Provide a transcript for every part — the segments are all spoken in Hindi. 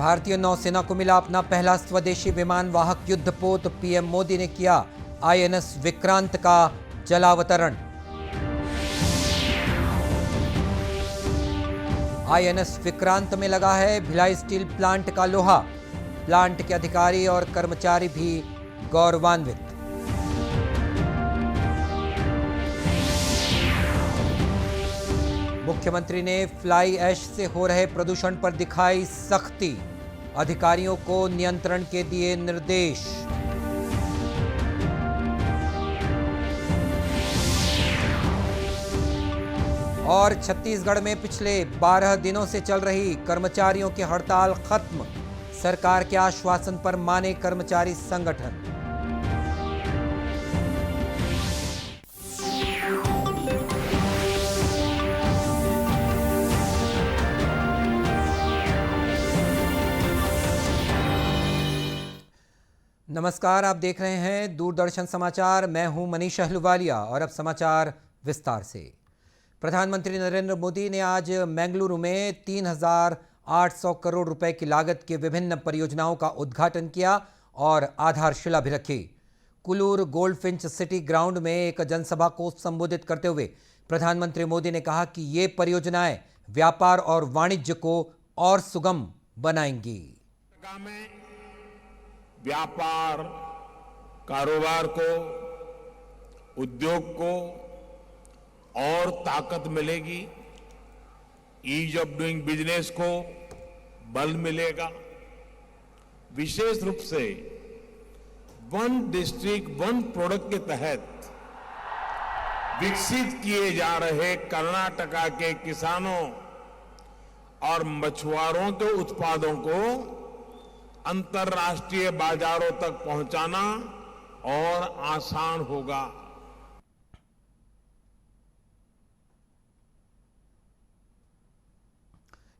भारतीय नौसेना को मिला अपना पहला स्वदेशी विमान वाहक युद्धपोत। पीएम मोदी ने किया आईएनएस विक्रांत का जलावतरण। आईएनएस विक्रांत में लगा है भिलाई स्टील प्लांट का लोहा। प्लांट के अधिकारी और कर्मचारी भी गौरवान्वित। मुख्यमंत्री ने फ्लाई ऐश से हो रहे प्रदूषण पर दिखाई सख्ती। अधिकारियों को नियंत्रण के दिए निर्देश। और छत्तीसगढ़ में पिछले 12 दिनों से चल रही कर्मचारियों की हड़ताल खत्म। सरकार के आश्वासन पर माने कर्मचारी संगठन। नमस्कार, आप देख रहे हैं दूरदर्शन समाचार। मैं हूं मनीष अहलुवालिया और अब समाचार विस्तार से। प्रधानमंत्री नरेंद्र मोदी ने आज बेंगलुरु में 3,800 करोड़ रुपए की लागत की विभिन्न परियोजनाओं का उद्घाटन किया और आधारशिला भी रखी। कुल्लूर गोल्डफिंच सिटी ग्राउंड में एक जनसभा को संबोधित करते हुए प्रधानमंत्री मोदी ने कहा कि ये परियोजनाएं व्यापार और वाणिज्य को और सुगम बनाएंगी। व्यापार, कारोबार को, उद्योग को और ताकत मिलेगी। ईज ऑफ डूइंग बिजनेस को बल मिलेगा। विशेष रूप से वन डिस्ट्रिक्ट वन प्रोडक्ट के तहत विकसित किए जा रहे कर्नाटका के किसानों और मछुआरों के उत्पादों को अंतर्राष्ट्रीय बाजारों तक पहुंचाना और आसान होगा।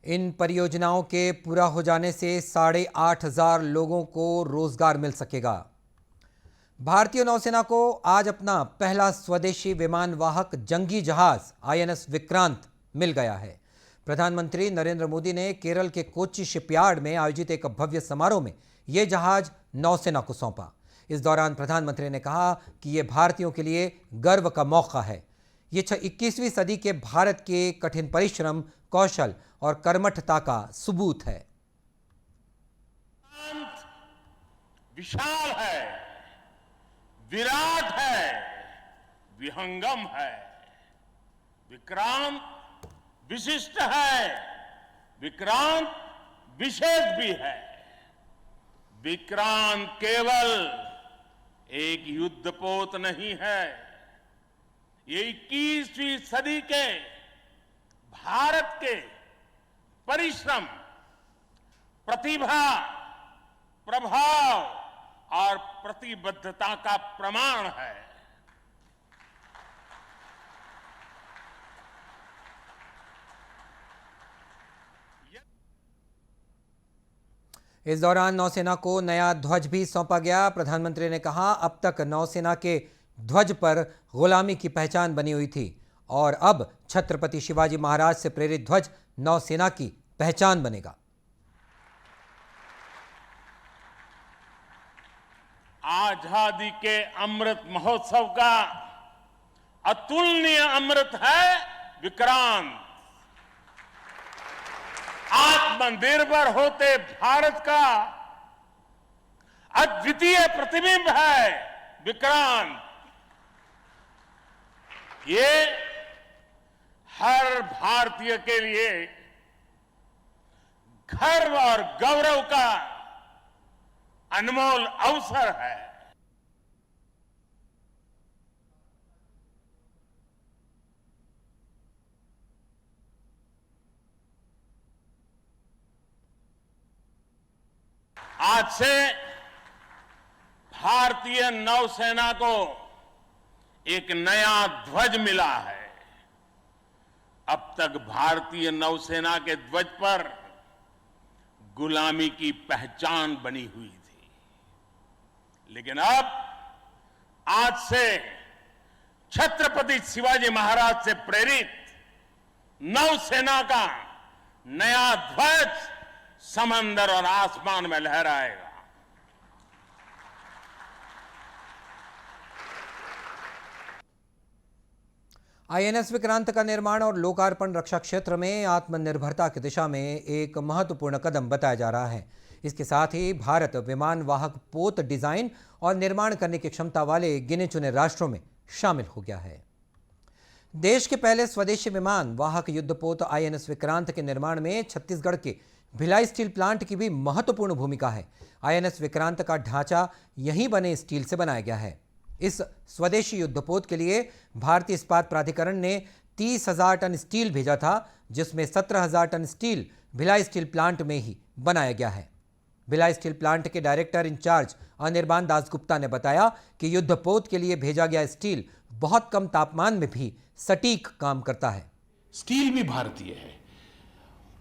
इन परियोजनाओं के पूरा हो जाने से 8,500 लोगों को रोजगार मिल सकेगा। भारतीय नौसेना को आज अपना पहला स्वदेशी विमान वाहक जंगी जहाज आईएनएस विक्रांत मिल गया है। प्रधानमंत्री नरेंद्र मोदी ने केरल के कोच्चि शिपयार्ड में आयोजित एक भव्य समारोह में यह जहाज नौसेना को सौंपा। इस दौरान प्रधानमंत्री ने कहा कि यह भारतीयों के लिए गर्व का मौका है। ये 21वीं सदी के भारत के कठिन परिश्रम, कौशल और कर्मठता का सबूत है। विशाल है, विराट है, विहंगम है। विक्रांत विशिष्ट है, विक्रांत विशेष भी है। विक्रांत केवल एक युद्धपोत नहीं है, ये 21वीं सदी के भारत के परिश्रम, प्रतिभा, प्रभाव और प्रतिबद्धता का प्रमाण है। इस दौरान नौसेना को नया ध्वज भी सौंपा गया। प्रधानमंत्री ने कहा, अब तक नौसेना के ध्वज पर गुलामी की पहचान बनी हुई थी और अब छत्रपति शिवाजी महाराज से प्रेरित ध्वज नौसेना की पहचान बनेगा। आजादी के अमृत महोत्सव का अतुलनीय अमृत है विक्रांत। आत्मनिर्भर होते भारत का अद्वितीय प्रतिबिंब है विक्रांत। ये हर भारतीय के लिए गर्व और गौरव का अनमोल अवसर है। आज से भारतीय नौसेना को एक नया ध्वज मिला है। अब तक भारतीय नौसेना के ध्वज पर गुलामी की पहचान बनी हुई थी, लेकिन अब आज से छत्रपति शिवाजी महाराज से प्रेरित नौसेना का नया ध्वज समंदर और आसमान में लहराएगा। आईएनएस विक्रांत का निर्माण और लोकार्पण रक्षा क्षेत्र में आत्मनिर्भरता की दिशा में एक महत्वपूर्ण कदम बताया जा रहा है। इसके साथ ही भारत विमान वाहक पोत डिजाइन और निर्माण करने की क्षमता वाले गिने चुने राष्ट्रों में शामिल हो गया है। देश के पहले स्वदेशी विमान वाहक युद्धपोत आईएनएस विक्रांत के निर्माण में छत्तीसगढ़ के भिलाई स्टील प्लांट की भी महत्वपूर्ण भूमिका है। आईएनएस विक्रांत का ढांचा यहीं बने स्टील से बनाया गया है। इस स्वदेशी युद्धपोत के लिए भारतीय इस्पात प्राधिकरण ने 30,000 टन स्टील भेजा था, जिसमें 17,000 ton steel Bhilai steel plant में ही बनाया गया है। भिलाई स्टील प्लांट के डायरेक्टर इंचार्ज अनिर्बान दासगुप्ता ने बताया कि युद्धपोत के लिए भेजा गया स्टील बहुत कम तापमान में भी सटीक काम करता है। स्टील भी भारतीय है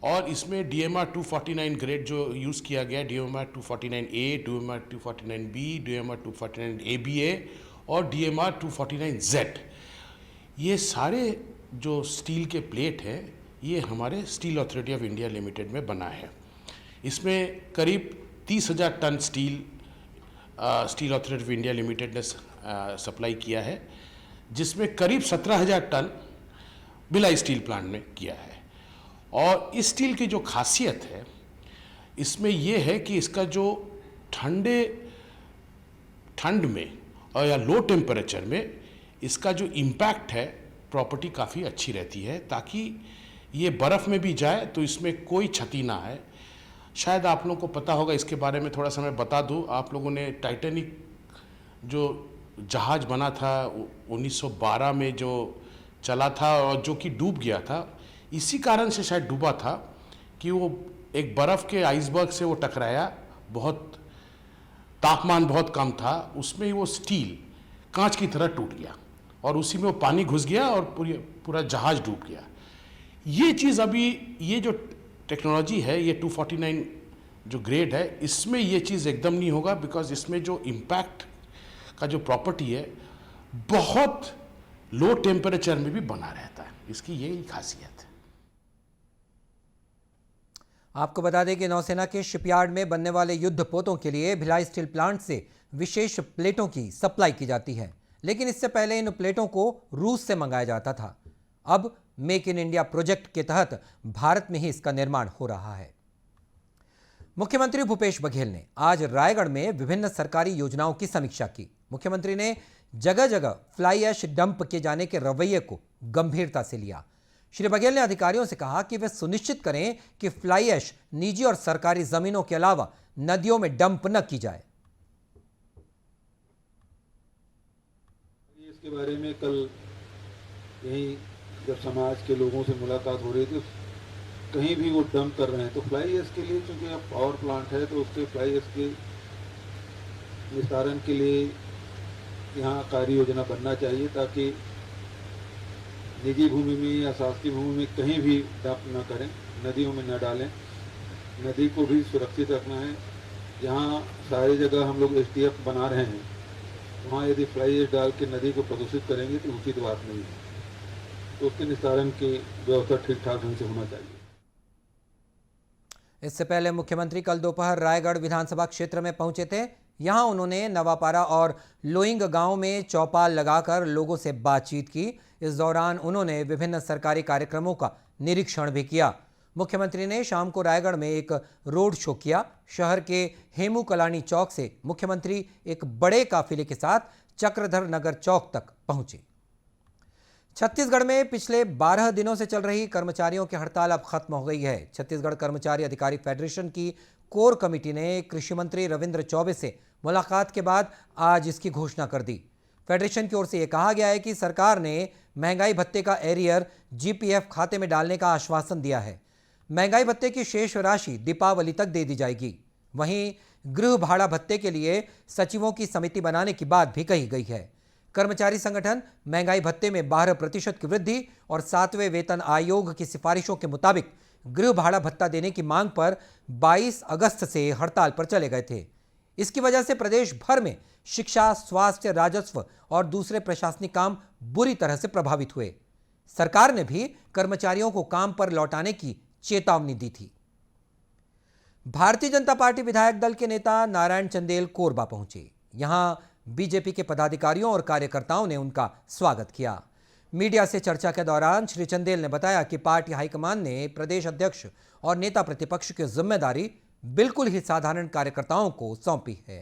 और इसमें DMR 249 ग्रेड जो यूज़ किया गया, DMR 249A, DMR 249B, DMR 249ABA और DMR 249Z, ये सारे जो स्टील के प्लेट हैं ये हमारे Steel Authority of India Limited में बना है। इसमें करीब 30,000 ton steel Steel Authority of India Limited ने सप्लाई किया है, जिसमें करीब 17,000 टन भिलाई स्टील प्लांट ने किया है। और इस स्टील की जो खासियत है इसमें यह है कि इसका जो ठंड में और या लो टेम्परेचर में इसका जो इम्पैक्ट है प्रॉपर्टी काफ़ी अच्छी रहती है, ताकि ये बर्फ़ में भी जाए तो इसमें कोई क्षति ना है। शायद आप लोगों को पता होगा, इसके बारे में थोड़ा सा मैं बता दूं। आप लोगों ने टाइटैनिक जो जहाज़ बना था 1912 में जो चला था और जो कि डूब गया था, इसी कारण से शायद डूबा था कि वो एक बर्फ़ के आइसबर्ग से वो टकराया, बहुत तापमान बहुत कम था, उसमें वो स्टील कांच की तरह टूट गया और उसी में वो पानी घुस गया और पूरा जहाज़ डूब गया। ये चीज़ अभी ये जो टेक्नोलॉजी है, ये 249 जो ग्रेड है, इसमें ये चीज़ एकदम नहीं होगा, बिकॉज इसमें जो इम्पैक्ट का जो प्रॉपर्टी है बहुत लो टेम्परेचर में भी बना रहता है। इसकी यही खासियत है। आपको बता दें कि नौसेना के शिपयार्ड में बनने वाले युद्धपोतों के लिए भिलाई स्टील प्लांट से विशेष प्लेटों की सप्लाई की जाती है, लेकिन इससे पहले इन प्लेटों को रूस से मंगाया जाता था। अब मेक इन इंडिया प्रोजेक्ट के तहत भारत में ही इसका निर्माण हो रहा है। मुख्यमंत्री भूपेश बघेल ने आज रायगढ़ में विभिन्न सरकारी योजनाओं की समीक्षा की। मुख्यमंत्री ने जगह जगह फ्लाई ऐश डंप किए जाने के रवैये को गंभीरता से लिया। श्री बघेल ने अधिकारियों से कहा कि वे सुनिश्चित करें कि फ्लाई ऐश निजी और सरकारी जमीनों के अलावा नदियों में डंप न की जाए। इसके बारे में कल यही जब समाज के लोगों से मुलाकात हो रही थी, कहीं भी वो डंप कर रहे हैं तो फ्लाई ऐश के लिए, चूँकि अब पावर प्लांट है तो उसके फ्लाई ऐश के निस्तारण के लिए यहाँ कार्य योजना बनना चाहिए, ताकि निजी भूमि में या शासकीय भूमि में कहीं भी डंप न करें, नदियों में न डालें। नदी को भी सुरक्षित रखना है। जहाँ सारी जगह हम लोग STF बना रहे हैं, वहाँ यदि फ्लाई ऐश डाल के नदी को प्रदूषित करेंगे तो उचित बात नहीं है। तो उसके निस्तारण की व्यवस्था ठीक ठाक ढंग से होना चाहिए। इससे पहले मुख्यमंत्री कल दोपहर रायगढ़ विधानसभा क्षेत्र में पहुंचे थे। यहां उन्होंने नवापारा और लोइंग गांव में चौपाल लगाकर लोगों से बातचीत की। इस दौरान उन्होंने विभिन्न सरकारी कार्यक्रमों का निरीक्षण भी किया। मुख्यमंत्री ने शाम को रायगढ़ में एक रोड शो किया। शहर के हेमू कलानी चौक से मुख्यमंत्री एक बड़े काफिले के साथ चक्रधर नगर चौक तक पहुंचे। छत्तीसगढ़ में पिछले 12 दिनों से चल रही कर्मचारियों की हड़ताल अब खत्म हो गई है। छत्तीसगढ़ कर्मचारी अधिकारी फेडरेशन की कोर कमेटी ने कृषि मंत्री रविंद्र चौबे से मुलाकात के बाद आज इसकी घोषणा कर दी। फेडरेशन की ओर से यह कहा गया है कि सरकार ने महंगाई भत्ते का एरियर GPF खाते में डालने का आश्वासन दिया है। महंगाई भत्ते की शेष राशि दीपावली तक दे दी जाएगी। वहीं गृह भाड़ा भत्ते के लिए सचिवों की समिति बनाने की बात भी कही गई है। कर्मचारी संगठन महंगाई भत्ते में 12% की वृद्धि और 7वें वेतन आयोग की सिफारिशों के मुताबिक गृह भाड़ा भत्ता देने की मांग पर 22 अगस्त से हड़ताल पर चले गए थे। इसकी वजह से प्रदेश भर में शिक्षा, स्वास्थ्य, राजस्व और दूसरे प्रशासनिक काम बुरी तरह से प्रभावित हुए। सरकार ने भी कर्मचारियों को काम पर लौटाने की चेतावनी दी थी। भारतीय जनता पार्टी विधायक दल के नेता नारायण चंदेल कोरबा पहुंचे। यहां बीजेपी के पदाधिकारियों और कार्यकर्ताओं ने उनका स्वागत किया। मीडिया से चर्चा के दौरान श्री चंदेल ने बताया कि पार्टी हाईकमान ने प्रदेश अध्यक्ष और नेता प्रतिपक्ष की जिम्मेदारी बिल्कुल ही साधारण कार्यकर्ताओं को सौंपी है।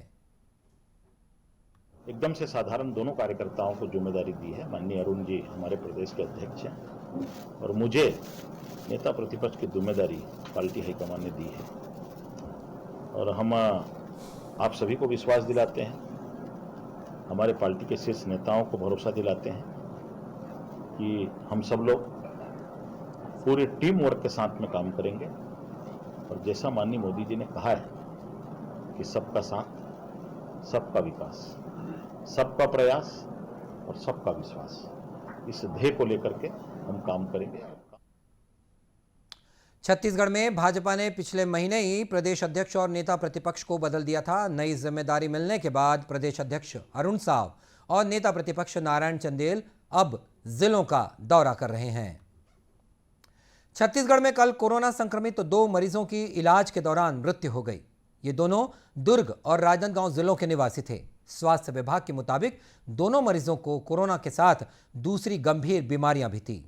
एकदम से साधारण दोनों कार्यकर्ताओं को जिम्मेदारी दी है। माननीय अरुण जी हमारे प्रदेश के अध्यक्ष हैं और मुझे नेता प्रतिपक्ष की जिम्मेदारी पार्टी हाईकमान ने दी है और हम आप सभी को विश्वास दिलाते हैं, हमारे पार्टी के शीर्ष नेताओं को भरोसा दिलाते हैं कि हम सब लोग पूरी टीम वर्क के साथ में काम करेंगे और जैसा माननीय मोदी जी ने कहा है कि सबका साथ, सबका विकास, सबका प्रयास और सबका विश्वास, इस ध्येय को लेकर के हम काम करेंगे। छत्तीसगढ़ में भाजपा ने पिछले महीने ही प्रदेश अध्यक्ष और नेता प्रतिपक्ष को बदल दिया था। नई जिम्मेदारी मिलने के बाद प्रदेश अध्यक्ष अरुण साव और नेता प्रतिपक्ष नारायण चंदेल अब जिलों का दौरा कर रहे हैं। छत्तीसगढ़ में कल कोरोना संक्रमित 2 मरीजों की इलाज के दौरान मृत्यु हो गई। ये दोनों दुर्ग और राजनांदगांव जिलों के निवासी थे। स्वास्थ्य विभाग के मुताबिक दोनों मरीजों को कोरोना के साथ दूसरी गंभीर बीमारियां भी थी।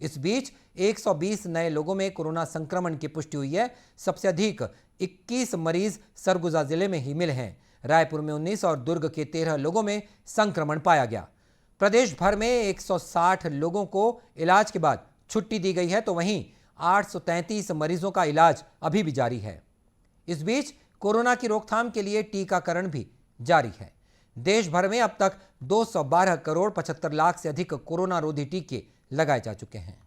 इस बीच 120 नए लोगों में कोरोना संक्रमण की पुष्टि हुई है। सबसे अधिक 21 मरीज सरगुजा जिले में ही मिले हैं। रायपुर में 19 और दुर्ग के 13 लोगों में संक्रमण पाया गया। प्रदेश भर में 160 लोगों को इलाज के बाद छुट्टी दी गई है, तो वहीं 833 मरीजों का इलाज अभी भी जारी है। इस बीच कोरोना की रोकथाम के लिए टीकाकरण भी जारी है। देश भर में अब तक 212 करोड़ 75 लाख से अधिक कोरोना रोधी टीके लगाए जा चुके हैं।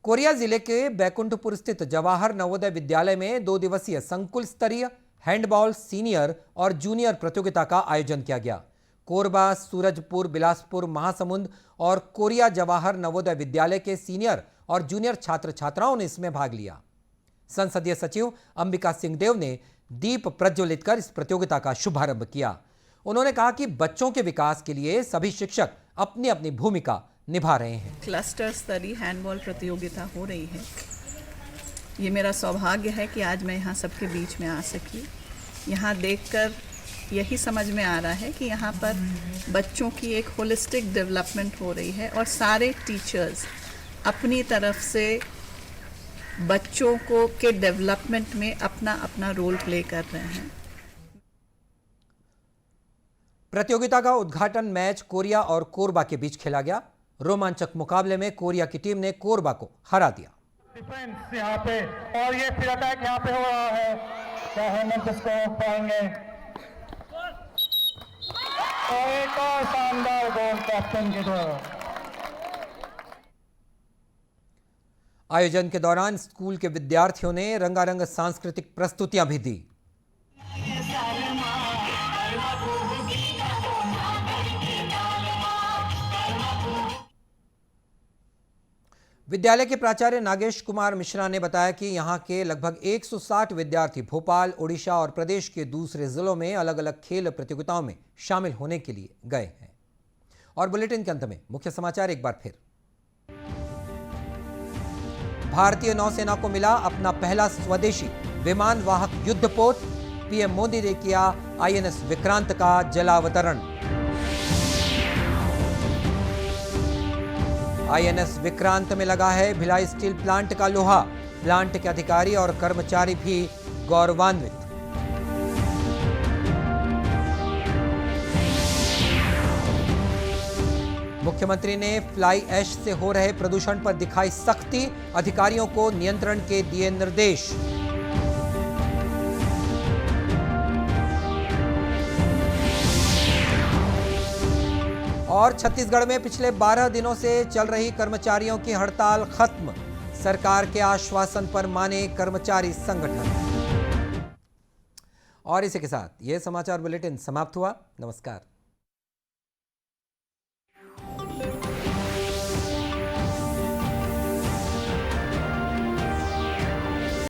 कोरिया जिले के बैकुंठपुर स्थित जवाहर नवोदय विद्यालय में 2 दिवसीय संकुल स्तरीय हैंडबॉल सीनियर और जूनियर प्रतियोगिता का आयोजन किया गया। कोरबा, सूरजपुर, बिलासपुर, महासमुंद और कोरिया जवाहर नवोदय विद्यालय के सीनियर और जूनियर छात्र छात्राओं ने इसमें भाग लिया। संसदीय सचिव अंबिका सिंहदेव ने दीप प्रज्वलित कर इस प्रतियोगिता का शुभारंभ किया। उन्होंने कहा कि बच्चों के विकास के लिए सभी शिक्षक अपनी अपनी भूमिका निभा रहे हैं। क्लस्टर स्तरीय हैंडबॉल प्रतियोगिता हो रही है। ये मेरा सौभाग्य है कि आज मैं यहाँ सबके बीच में आ सकी। यहाँ देखकर यही समझ में आ रहा है कि यहाँ पर बच्चों की एक होलिस्टिक डेवलपमेंट हो रही है और सारे टीचर्स अपनी तरफ से बच्चों को के डेवलपमेंट में अपना अपना रोल प्ले कर रहे हैं। प्रतियोगिता का उद्घाटन मैच कोरिया और कोरबा के बीच खेला गया। रोमांचक मुकाबले में कोरिया की टीम ने कोरबा को हरा दिया। डिफेंस यहाँ पे और ये फिर अटैक यहाँ पे हो रहा है, क्या हेमंत इसको रोक पाएंगे? और एक और शानदार गोल कैप्टन के द्वारा। आयोजन के दौरान स्कूल के विद्यार्थियों ने रंगारंग सांस्कृतिक प्रस्तुतियां भी दी। विद्यालय के प्राचार्य नागेश कुमार मिश्रा ने बताया कि यहां के लगभग 160 विद्यार्थी भोपाल, ओडिशा और प्रदेश के दूसरे जिलों में अलग अलग खेल प्रतियोगिताओं में शामिल होने के लिए गए हैं। और बुलेटिन के अंत में मुख्य समाचार एक बार फिर। भारतीय नौसेना को मिला अपना पहला स्वदेशी विमान वाहक युद्धपोत। पीएम मोदी ने किया आईएनएस विक्रांत का जलावतरण। आईएनएस विक्रांत में लगा है भिलाई स्टील प्लांट का लोहा। प्लांट के अधिकारी और कर्मचारी भी गौरवान्वित। मुख्यमंत्री ने फ्लाई ऐश से हो रहे प्रदूषण पर दिखाई सख्ती। अधिकारियों को नियंत्रण के दिए निर्देश। और छत्तीसगढ़ में पिछले 12 दिनों से चल रही कर्मचारियों की हड़ताल खत्म। सरकार के आश्वासन पर माने कर्मचारी संगठन। और इसी के साथ यह समाचार बुलेटिन समाप्त हुआ। नमस्कार।